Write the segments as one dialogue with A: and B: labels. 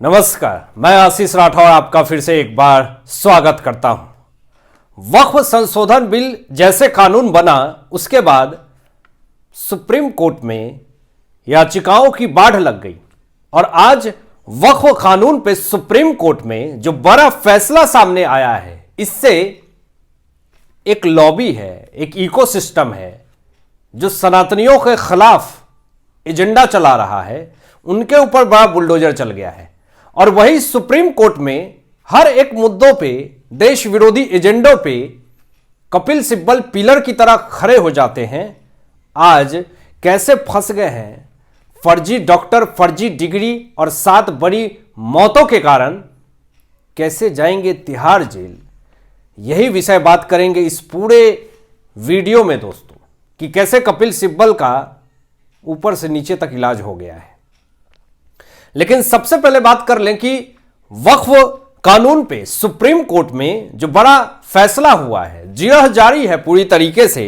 A: नमस्कार, मैं आशीष राठौर आपका फिर से एक बार स्वागत करता हूं। वक्फ संशोधन बिल जैसे कानून बना उसके बाद सुप्रीम कोर्ट में याचिकाओं की बाढ़ लग गई और आज वक्फ कानून पे सुप्रीम कोर्ट में जो बड़ा फैसला सामने आया है, इससे एक लॉबी है, एक इकोसिस्टम है जो सनातनियों के खिलाफ एजेंडा चला रहा है, उनके ऊपर बड़ा बुलडोजर चल गया है। और वही सुप्रीम कोर्ट में हर एक मुद्दों पे, देश विरोधी एजेंडों पे कपिल सिब्बल पिलर की तरह खड़े हो जाते हैं। आज कैसे फंस गए हैं फर्जी डॉक्टर, फर्जी डिग्री और 7 बड़ी मौतों के कारण कैसे जाएंगे तिहाड़ जेल, यही विषय बात करेंगे इस पूरे वीडियो में दोस्तों, कि कैसे कपिल सिब्बल का ऊपर से नीचे तक इलाज हो गया है। लेकिन सबसे पहले बात कर लें कि वक्फ कानून पे सुप्रीम कोर्ट में जो बड़ा फैसला हुआ है, जिरह जारी है पूरी तरीके से।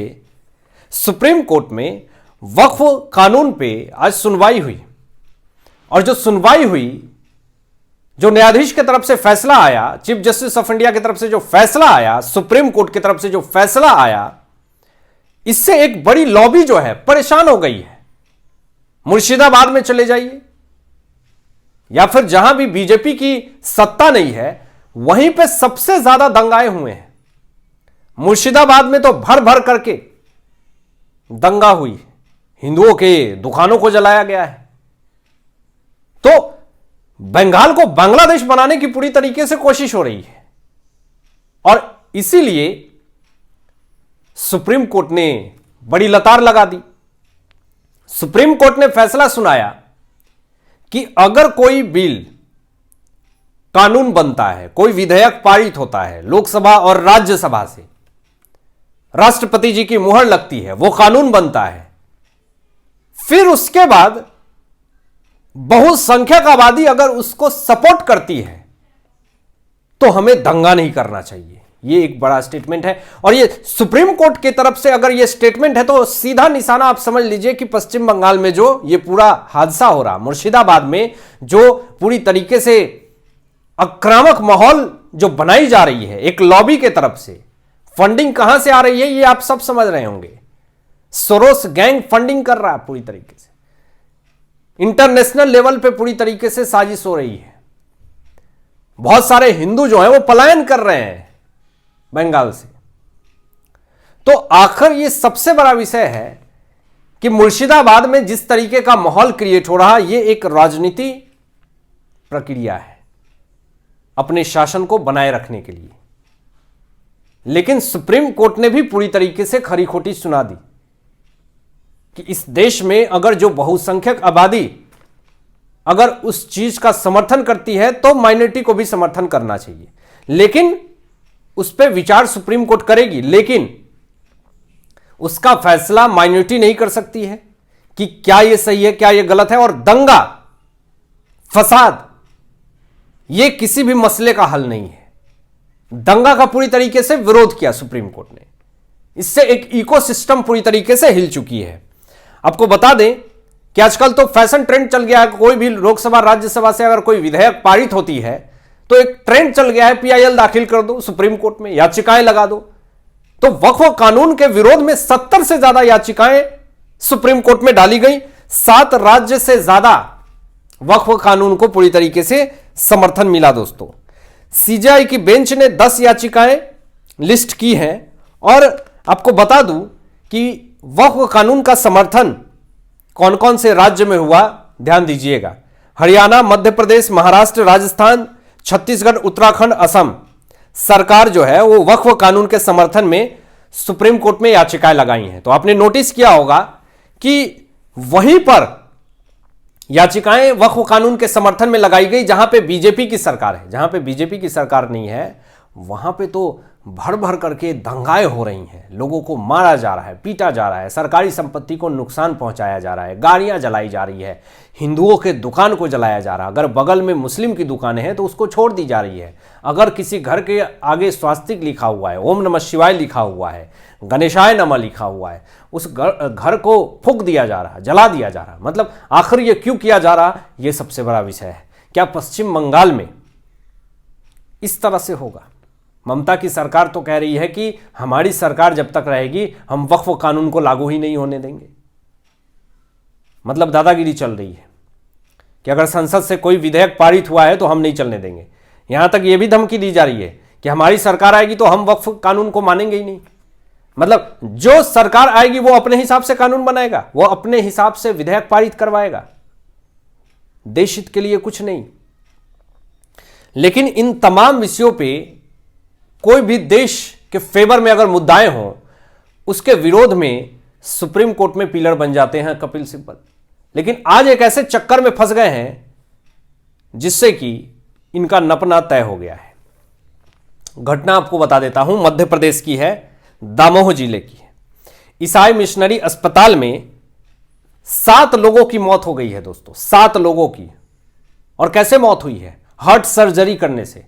A: सुप्रीम कोर्ट में वक्फ कानून पे आज सुनवाई हुई और जो सुनवाई हुई, जो न्यायाधीश की तरफ से फैसला आया, चीफ जस्टिस ऑफ इंडिया की तरफ से जो फैसला आया, सुप्रीम कोर्ट की तरफ से जो फैसला आया, इससे एक बड़ी लॉबी जो है परेशान हो गई है। मुर्शिदाबाद में चले जाइए या फिर जहां भी बीजेपी की सत्ता नहीं है, वहीं पे सबसे ज्यादा दंगाए हुए हैं। मुर्शिदाबाद में तो भर भर करके दंगा हुई, हिंदुओं के दुकानों को जलाया गया है। तो बंगाल को बांग्लादेश बनाने की पूरी तरीके से कोशिश हो रही है और इसीलिए सुप्रीम कोर्ट ने बड़ी लतार लगा दी। सुप्रीम कोर्ट ने फैसला सुनाया कि अगर कोई बिल कानून बनता है, कोई विधेयक पारित होता है लोकसभा और राज्यसभा से, राष्ट्रपति जी की मुहर लगती है, वो कानून बनता है, फिर उसके बाद बहुसंख्यक आबादी अगर उसको सपोर्ट करती है तो हमें दंगा नहीं करना चाहिए। ये एक बड़ा स्टेटमेंट है और ये सुप्रीम कोर्ट की तरफ से अगर ये स्टेटमेंट है तो सीधा निशाना आप समझ लीजिए कि पश्चिम बंगाल में जो ये पूरा हादसा हो रहा, मुर्शिदाबाद में जो पूरी तरीके से आक्रामक माहौल जो बनाई जा रही है एक लॉबी के तरफ से, फंडिंग कहां से आ रही है ये आप सब समझ रहे होंगे। सोरोस गैंग फंडिंग कर रहा है पूरी तरीके से, इंटरनेशनल लेवल पे पूरी तरीके से साजिश हो रही है। बहुत सारे हिंदू जो है वो पलायन कर रहे हैं बंगाल से। तो आखिर ये सबसे बड़ा विषय है कि मुर्शिदाबाद में जिस तरीके का माहौल क्रिएट हो रहा है, ये एक राजनीति प्रक्रिया है अपने शासन को बनाए रखने के लिए। लेकिन सुप्रीम कोर्ट ने भी पूरी तरीके से खरी खोटी सुना दी कि इस देश में अगर जो बहुसंख्यक आबादी अगर उस चीज का समर्थन करती है तो माइनॉरिटी को भी समर्थन करना चाहिए। लेकिन उस पर विचार सुप्रीम कोर्ट करेगी, लेकिन उसका फैसला माइनॉरिटी नहीं कर सकती है कि क्या यह सही है, क्या यह गलत है। और दंगा फसाद यह किसी भी मसले का हल नहीं है। दंगा का पूरी तरीके से विरोध किया सुप्रीम कोर्ट ने, इससे एक इकोसिस्टम पूरी तरीके से हिल चुकी है। आपको बता दें कि आजकल तो फैशन ट्रेंड चल गया है, कोई भी लोकसभा राज्यसभा से अगर कोई विधेयक पारित होती है तो एक ट्रेंड चल गया है, पीआईएल दाखिल कर दो सुप्रीम कोर्ट में, याचिकाएं लगा दो। तो वक्फ कानून के विरोध में 70 से ज्यादा याचिकाएं सुप्रीम कोर्ट में डाली गई। 7 राज्य से ज्यादा वक्फ कानून को पूरी तरीके से समर्थन मिला दोस्तों। सीजेआई की बेंच ने 10 याचिकाएं लिस्ट की हैं और आपको बता दूं कि वक्फ कानून का समर्थन कौन कौन से राज्य में हुआ, ध्यान दीजिएगा। हरियाणा, मध्य प्रदेश, महाराष्ट्र, राजस्थान, छत्तीसगढ़, उत्तराखंड, असम सरकार जो है वो वक्फ कानून के समर्थन में सुप्रीम कोर्ट में याचिकाएं लगाई हैं। तो आपने नोटिस किया होगा कि वहीं पर याचिकाएं वक्फ कानून के समर्थन में लगाई गई जहां पे बीजेपी की सरकार है। जहां पे बीजेपी की सरकार नहीं है वहां पे तो भर भर करके दंगाएं हो रही हैं, लोगों को मारा जा रहा है, पीटा जा रहा है, सरकारी संपत्ति को नुकसान पहुंचाया जा रहा है, गाड़ियां जलाई जा रही है, हिंदुओं के दुकान को जलाया जा रहा है। अगर बगल में मुस्लिम की दुकानें हैं तो उसको छोड़ दी जा रही है। अगर किसी घर के आगे स्वास्तिक लिखा हुआ है, ओम नमः शिवाय लिखा हुआ है, गणेशाय नमः लिखा हुआ है, उस घर को फूंक दिया जा रहा है, जला दिया जा रहा है। मतलब आखिर ये क्यों किया जा रहा, ये सबसे बड़ा विषय है क्या पश्चिम बंगाल में इस तरह से होगा? ममता की सरकार तो कह रही है कि हमारी सरकार जब तक रहेगी हम वक्फ कानून को लागू ही नहीं होने देंगे। मतलब दादागिरी चल रही है कि अगर संसद से कोई विधेयक पारित हुआ है तो हम नहीं चलने देंगे। यहां तक यह भी धमकी दी जा रही है कि हमारी सरकार आएगी तो हम वक्फ कानून को मानेंगे ही नहीं। मतलब जो सरकार आएगी वो अपने हिसाब से कानून बनाएगा, वो अपने हिसाब से विधेयक पारित करवाएगा, देश हित के लिए कुछ नहीं। लेकिन इन तमाम विषयों पे कोई भी देश के फेवर में अगर मुद्दाएं हों, उसके विरोध में सुप्रीम कोर्ट में पिलर बन जाते हैं कपिल सिब्बल। लेकिन आज एक ऐसे चक्कर में फंस गए हैं जिससे कि इनका नपना तय हो गया है। घटना आपको बता देता हूं, मध्य प्रदेश की है, दामोह जिले की है। ईसाई मिशनरी अस्पताल में 7 लोगों की मौत हो गई है दोस्तों, 7 लोगों की। और कैसे मौत हुई है? हार्ट सर्जरी करने से।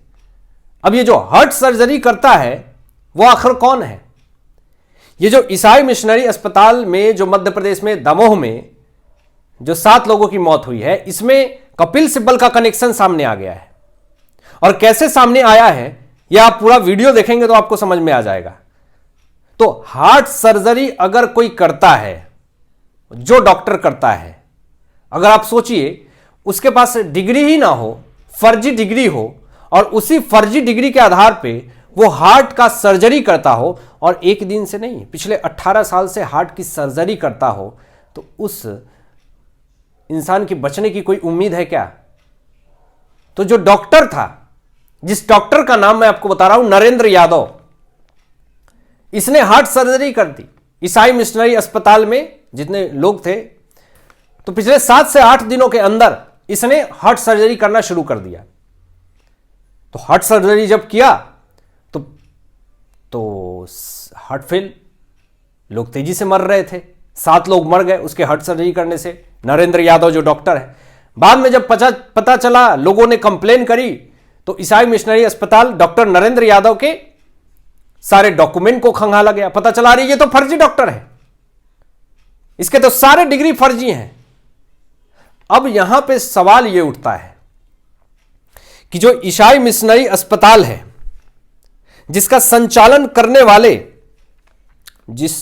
A: अब ये जो हार्ट सर्जरी करता है वो आखिर कौन है? ये जो ईसाई मिशनरी अस्पताल में, जो मध्य प्रदेश में दमोह में जो 7 लोगों की मौत हुई है, इसमें कपिल सिब्बल का कनेक्शन सामने आ गया है। और कैसे सामने आया है यह आप पूरा वीडियो देखेंगे तो आपको समझ में आ जाएगा। तो हार्ट सर्जरी अगर कोई करता है, जो डॉक्टर करता है, अगर आप सोचिए उसके पास डिग्री ही ना हो, फर्जी डिग्री हो, और उसी फर्जी डिग्री के आधार पे वो हार्ट का सर्जरी करता हो, और एक दिन से नहीं पिछले 18 साल से हार्ट की सर्जरी करता हो, तो उस इंसान की बचने की कोई उम्मीद है क्या? तो जो डॉक्टर था, जिस डॉक्टर का नाम मैं आपको बता रहा हूं, नरेंद्र यादव, इसने हार्ट सर्जरी कर दी ईसाई मिशनरी अस्पताल में जितने लोग थे। तो पिछले 7 से 8 दिनों के अंदर इसने हार्ट सर्जरी करना शुरू कर दिया। तो हार्ट सर्जरी जब किया तो हार्ट फेल, लोग तेजी से मर रहे थे। 7 लोग मर गए उसके हार्ट सर्जरी करने से, नरेंद्र यादव जो डॉक्टर है। बाद में जब पता चला, लोगों ने कंप्लेन करी, तो ईसाई मिशनरी अस्पताल डॉक्टर नरेंद्र यादव के सारे डॉक्यूमेंट को खंगाला गया। पता चला रही ये तो फर्जी डॉक्टर है, इसके तो सारे डिग्री फर्जी हैं। अब यहां पे सवाल यह उठता है कि जो ईसाई मिशनरी अस्पताल है, जिसका संचालन करने वाले, जिस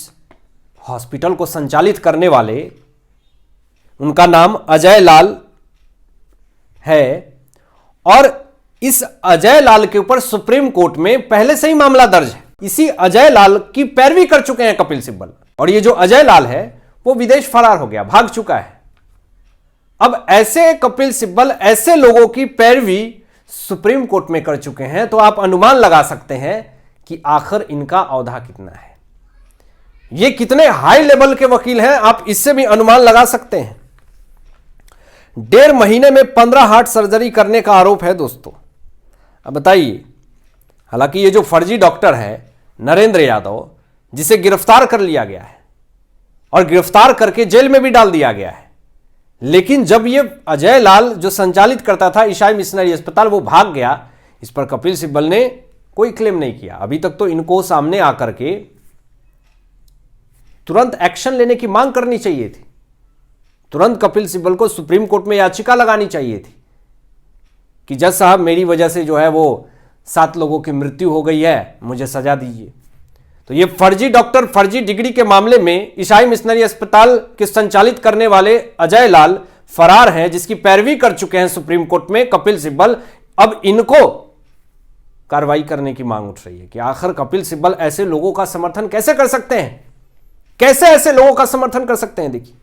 A: हॉस्पिटल को संचालित करने वाले, उनका नाम अजय लाल है, और इस अजय लाल के ऊपर सुप्रीम कोर्ट में पहले से ही मामला दर्ज है। इसी अजय लाल की पैरवी कर चुके हैं कपिल सिब्बल। और ये जो अजय लाल है वो विदेश फरार हो गया, भाग चुका है। अब ऐसे कपिल सिब्बल ऐसे लोगों की पैरवी सुप्रीम कोर्ट में कर चुके हैं, तो आप अनुमान लगा सकते हैं कि आखिर इनका औधा कितना है, ये कितने हाई लेवल के वकील हैं, आप इससे भी अनुमान लगा सकते हैं। 1.5 महीने में 15 हार्ट सर्जरी करने का आरोप है दोस्तों। अब बताइए, हालांकि ये जो फर्जी डॉक्टर है नरेंद्र यादव, जिसे गिरफ्तार कर लिया गया है और गिरफ्तार करके जेल में भी डाल दिया गया है, लेकिन जब ये अजय लाल जो संचालित करता था ईसाई मिशनरी अस्पताल, वो भाग गया, इस पर कपिल सिब्बल ने कोई क्लेम नहीं किया। अभी तक तो इनको सामने आकर के तुरंत एक्शन लेने की मांग करनी चाहिए थी। तुरंत कपिल सिब्बल को सुप्रीम कोर्ट में याचिका लगानी चाहिए थी कि जज साहब, मेरी वजह से जो है वो 7 लोगों की मृत्यु हो गई है, मुझे सजा दीजिए। तो ये फर्जी डॉक्टर, फर्जी डिग्री के मामले में ईसाई मिशनरी अस्पताल के संचालित करने वाले अजय लाल फरार हैं, जिसकी पैरवी कर चुके हैं सुप्रीम कोर्ट में कपिल सिब्बल। अब इनको कार्रवाई करने की मांग उठ रही है कि आखिर कपिल सिब्बल ऐसे लोगों का समर्थन कैसे कर सकते हैं, कैसे ऐसे लोगों का समर्थन कर सकते हैं। देखिए,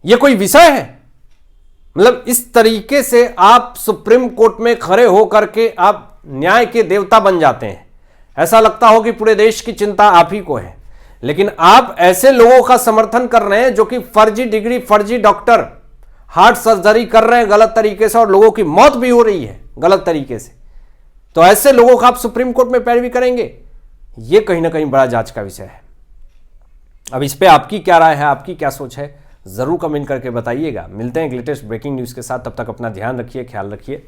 A: यह कोई विषय है? मतलब इस तरीके से आप सुप्रीम कोर्ट में खड़े होकर के आप न्याय के देवता बन जाते हैं। ऐसा लगता हो कि पूरे देश की चिंता आप ही को है, लेकिन आप ऐसे लोगों का समर्थन कर रहे हैं जो कि फर्जी डिग्री, फर्जी डॉक्टर, हार्ट सर्जरी कर रहे हैं गलत तरीके से, और लोगों की मौत भी हो रही है गलत तरीके से। तो ऐसे लोगों का आप सुप्रीम कोर्ट में पैरवी करेंगे, यह कहीं ना कहीं बड़ा जांच का विषय है। अब इस पे आपकी क्या राय है, आपकी क्या सोच है, जरूर कमेंट करके बताइएगा। मिलते हैं लेटेस्ट ब्रेकिंग न्यूज के साथ, तब तक अपना ध्यान रखिए, ख्याल रखिए।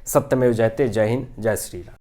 A: सत्यमेव जयते। जय हिंद, जय श्री राम।